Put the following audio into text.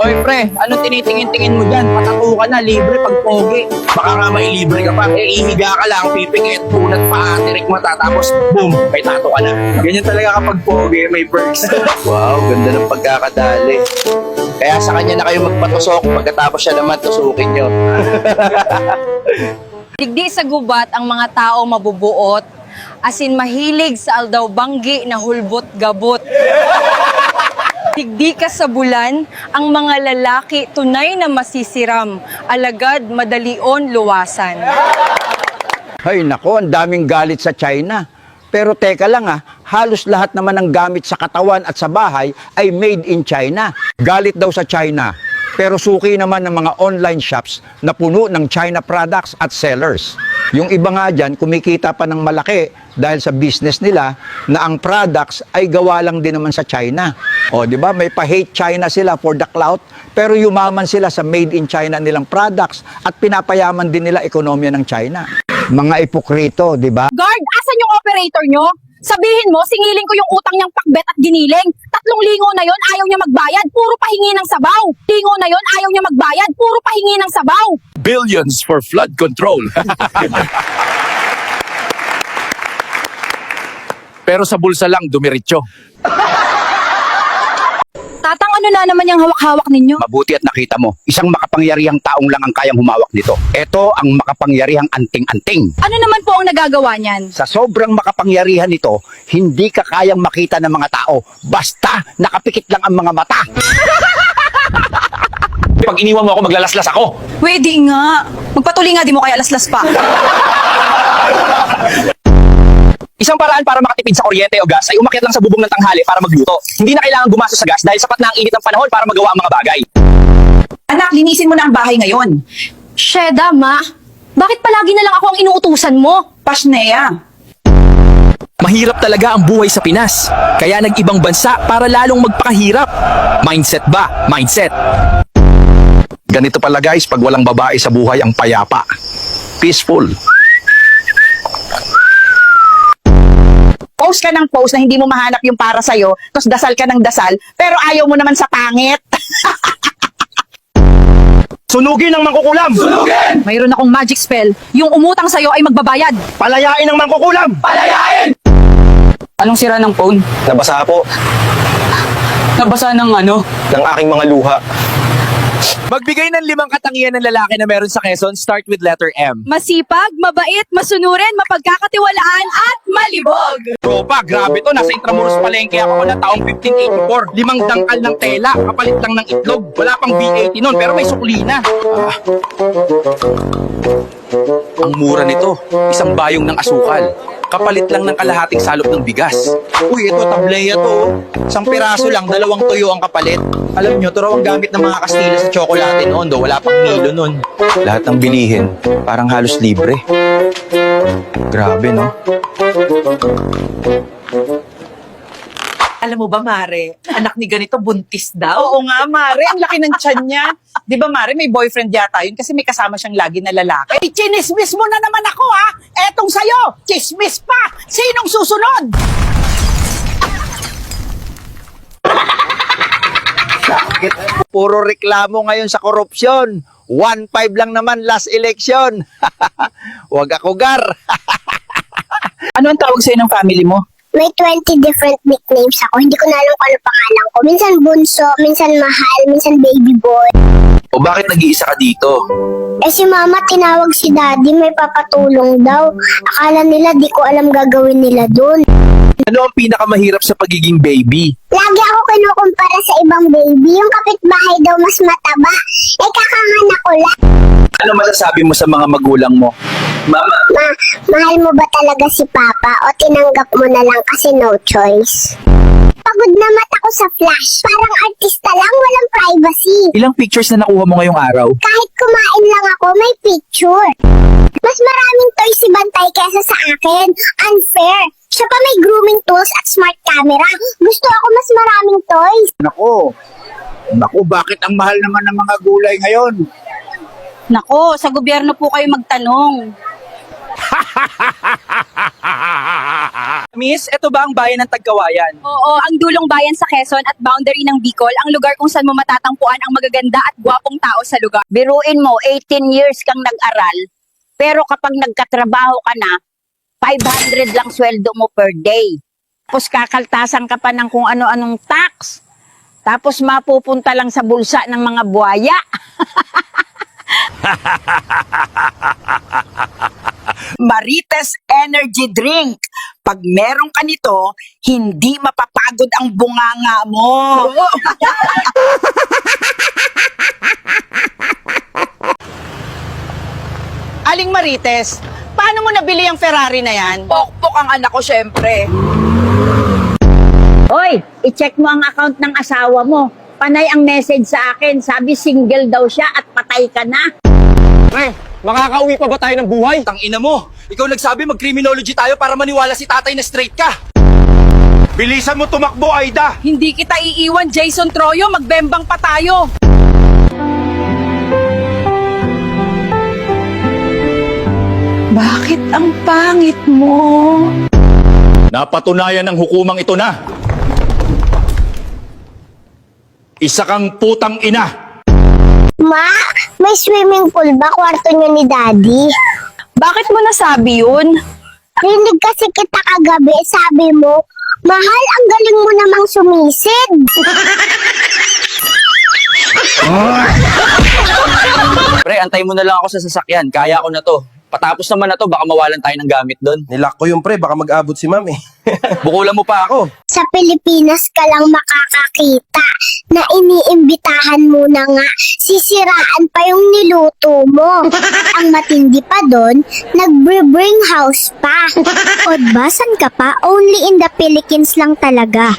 Oy pre, anong tinitingin-tingin mo dyan? Patatu ka na, libre pag pogi. Baka nga may libre ka pa. Ihiga ka lang, pipikit, punat pa, tirik mata, tapos boom, may tato ka na. Ganyan talaga kapag pogi, may perks. Wow, ganda ng pagkakadali. Kaya sa kanya na kayo magpatusok, pagkatapos siya naman tusukin nyo. Digdi sa gubat ang mga tao mabubuot, asin mahilig sa aldawbanggi na hulbot-gabot. Digdi ka sa bulan, ang mga lalaki tunay na masisiram, alagad madalion luwasan. Ay nako, ang daming galit sa China. Pero teka lang halos lahat naman ng gamit sa katawan at sa bahay ay made in China. Galit daw sa China. Pero suki naman ng mga online shops na puno ng China products at sellers. Yung iba nga dyan, kumikita pa ng malaki dahil sa business nila na ang products ay gawa lang din naman sa China. O, di ba? May pa-hate China sila for the clout, pero yumaman sila sa made in China nilang products at pinapayaman din nila ekonomiya ng China. Mga ipokrito, di ba? Guard, asan yung operator nyo? Sabihin mo, singilin ko yung utang niyang pakbet at giniling. 3 lingo na yon, ayaw niya magbayad, puro pahingi ng sabaw. Lingo na yon, ayaw niya magbayad, puro pahingi ng sabaw. Billions for flood control. Pero sa bulsa lang, dumiretso. Tatang, ano na naman yung hawak-hawak ninyo? Mabuti at nakita mo, isang makapangyarihang taong lang ang kayang humawak nito. Ito ang makapangyarihang anting-anting. Ano naman po ang nagagawa niyan? Sa sobrang makapangyarihan nito, hindi ka kayang makita ng mga tao. Basta nakapikit lang ang mga mata. Pag iniwan mo ako, maglalaslas ako. Pwede nga. Magpatuloy nga, di mo kaya laslas pa. Isang paraan para makatipid sa kuryente o gas ay umakyat lang sa bubong ng tanghali para magluto. Hindi na kailangan gumastos sa gas dahil sapat na ang init ng panahon para magawa ang mga bagay. Anak, linisin mo na ang bahay ngayon. Sheda, ma. Bakit palagi na lang ako ang inuutusan mo? Pasnea. Mahirap talaga ang buhay sa Pinas. Kaya nag-ibang bansa para lalong magpakahirap. Mindset ba? Mindset. Ganito pala guys, pag walang babae sa buhay ang payapa. Peaceful. Post ka ng post na hindi mo mahanap yung para sa'yo, tapos dasal ka ng dasal, pero ayaw mo naman sa pangit. Sunugin ang mangkukulam! Sunugin! Mayroon akong magic spell. Yung umutang sa'yo ay magbabayad. Palayain ang mangkukulam! Palayain! Anong sira ng phone? Nabasa po. Nabasa ng ano? Ng aking mga luha. Magbigay ng 5 katangian ng lalaki na meron sa Quezon, start with letter M. Masipag, mabait, masunurin, mapagkakatiwalaan, at malibog. Tropa, grabe to. Nasa Intramuros Palengke ako na taong 1584. 5 dangkal ng tela, kapalit lang ng itlog. Wala pang B80 nun, pero may sukli na. Ang mura nito, isang bayong ng asukal. Kapalit lang ng kalahating salop ng bigas. Uy, ito tableya to. Isang piraso lang, 2 tuyo ang kapalit. Alam nyo, ito raw ang gamit ng mga Kastila sa tsokolate noon, wala pang Milo noon. Lahat ng bilihin, parang halos libre. Grabe, no? Alam mo ba, Mare, anak ni ganito buntis daw? Oo nga, Mare, ang laki ng tiyan niya. Di ba, Mare, may boyfriend yata yun kasi may kasama siyang lagi na lalaki. Eh, chinismis mo na naman ako, ha? Etong sa'yo, chismis pa! Sinong susunod? Puro reklamo ngayon sa korupsyon. 1-5 lang naman last election. Huwag ako gar. Ano ang tawag sa'yo ng family mo? May 20 different nicknames ako. Hindi ko na alam kung ano pangalan ko. Minsan bunso, minsan mahal, minsan baby boy. O bakit nag-iisa ka dito? Eh si mama tinawag si daddy, may papatulong daw. Akala nila di ko alam gagawin nila dun. Ano ang pinakamahirap sa pagiging baby? Lagi ako kinukumpara sa ibang baby. Yung kapitbahay daw mas mataba. Eh kakahanak ko lang. Ano masasabi mo sa mga magulang mo? Mama, Mahal mo ba talaga si Papa o tinanggap mo na lang kasi no choice? Pagod na mata ko sa flash. Parang artista lang, walang privacy. Ilang pictures na nakuha mo ngayong araw? Kahit kumain lang ako, may picture. Mas maraming toys si Bantay kesa sa akin. Unfair. Siya pa may grooming tools at smart camera. Gusto ako mas maraming toys. Naku, bakit ang mahal naman ng mga gulay ngayon? Nako, sa gobyerno po kayo magtanong. Miss, eto ba ang bayan ng Tagkawayan? Oo, ang dulong bayan sa Quezon at boundary ng Bicol, ang lugar kung saan mo matatagpuan ang magaganda at gwapong tao sa lugar. Biruin mo, 18 years kang nag-aral, pero kapag nagkatrabaho ka na, 500 lang sweldo mo per day. Tapos kakaltasan ka pa ng kung ano-anong tax. Tapos mapupunta lang sa bulsa ng mga buhaya. Marites Energy Drink. Pag meron ka nito, hindi mapapagod ang bunganga mo. Aling Marites, paano mo nabili ang Ferrari na yan? Pokpok ang anak ko, syempre. Hoy, i-check mo ang account ng asawa mo. Panay ang message sa akin. Sabi single daw siya at patay ka na. Pre, makakauwi pa ba tayo ng buhay? Tangina mo, ikaw nagsabi mag-criminology tayo para maniwala si tatay na straight ka. Bilisan mo tumakbo, Aida! Hindi kita iiwan, Jason Troyo. Magbembang pa tayo. Bakit ang pangit mo? Napatunayan ng hukumang ito na. Isa kang putang ina. Ma, may swimming pool ba kwarto niyo ni Daddy? Bakit mo nasabi yun? Rinig kasi kita kagabi, sabi mo, mahal, ang galing mo namang sumisid. Pre, antay mo na lang ako sa sasakyan. Kaya ko na to. Patapos naman na to, baka mawalan tayo ng gamit doon. Nilak ko yung pre, baka mag-abot si ma'am eh. Bukulan mo pa ako. Sa Pilipinas ka lang makakakita na iniimbitahan mo na nga, sisiraan pa yung niluto mo. Ang matindi pa doon, nag-bring house pa. Odbasan ka pa, only in the Philippines lang talaga.